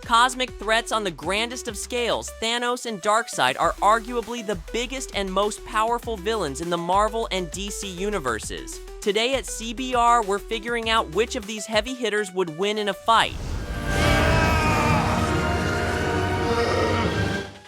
Cosmic threats on the grandest of scales, Thanos and Darkseid are arguably the biggest and most powerful villains in the Marvel and DC universes. Today at CBR, we're figuring out which of these heavy hitters would win in a fight.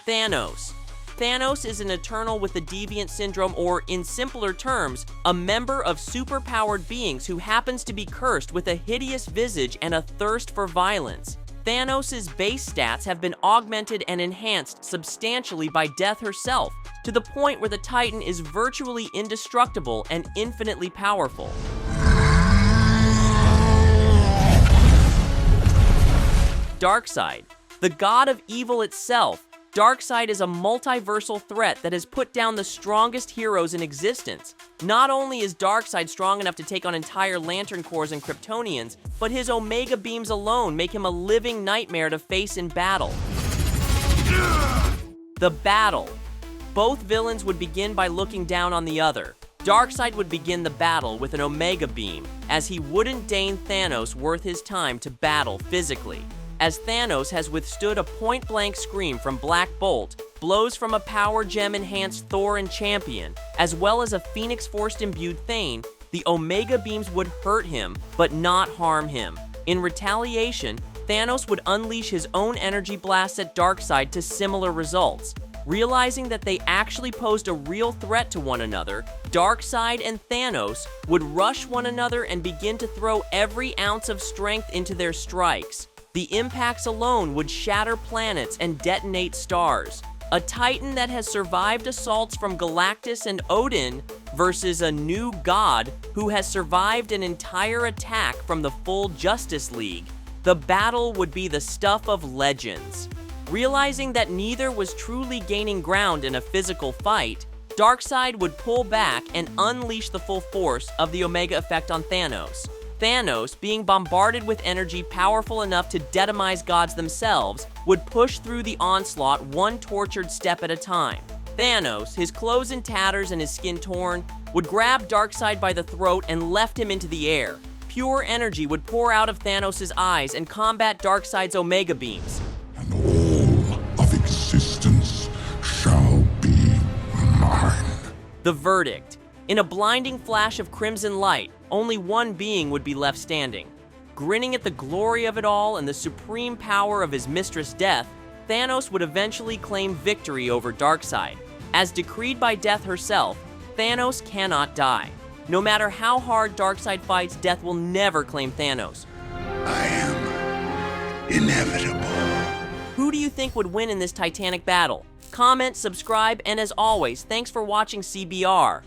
Thanos. Thanos is an Eternal with the Deviant Syndrome, or, in simpler terms, a member of superpowered beings who happens to be cursed with a hideous visage and a thirst for violence. Thanos' base stats have been augmented and enhanced substantially by Death herself, to the point where the Titan is virtually indestructible and infinitely powerful. Darkseid. The god of evil itself, Darkseid is a multiversal threat that has put down the strongest heroes in existence. Not only is Darkseid strong enough to take on entire Lantern Corps and Kryptonians, but his Omega beams alone make him a living nightmare to face in battle. The battle. Both villains would begin by looking down on the other. Darkseid would begin the battle with an Omega beam, as he wouldn't deign Thanos worth his time to battle physically. As Thanos has withstood a point-blank scream from Black Bolt, blows from a power gem-enhanced Thor and Champion, as well as a Phoenix Force-imbued Thane, the Omega beams would hurt him, but not harm him. In retaliation, Thanos would unleash his own energy blasts at Darkseid to similar results. Realizing that they actually posed a real threat to one another, Darkseid and Thanos would rush one another and begin to throw every ounce of strength into their strikes. The impacts alone would shatter planets and detonate stars. A Titan that has survived assaults from Galactus and Odin versus a new god who has survived an entire attack from the full Justice League. The battle would be the stuff of legends. Realizing that neither was truly gaining ground in a physical fight, Darkseid would pull back and unleash the full force of the Omega effect on Thanos. Thanos, being bombarded with energy powerful enough to detomize gods themselves, would push through the onslaught one tortured step at a time. Thanos, his clothes in tatters and his skin torn, would grab Darkseid by the throat and lift him into the air. Pure energy would pour out of Thanos' eyes and combat Darkseid's Omega beams. And all of existence shall be mine. The verdict. In a blinding flash of crimson light, only one being would be left standing. Grinning at the glory of it all and the supreme power of his mistress Death, Thanos would eventually claim victory over Darkseid. As decreed by Death herself, Thanos cannot die. No matter how hard Darkseid fights, Death will never claim Thanos. I am inevitable. Who do you think would win in this titanic battle? Comment, subscribe, and as always, thanks for watching CBR.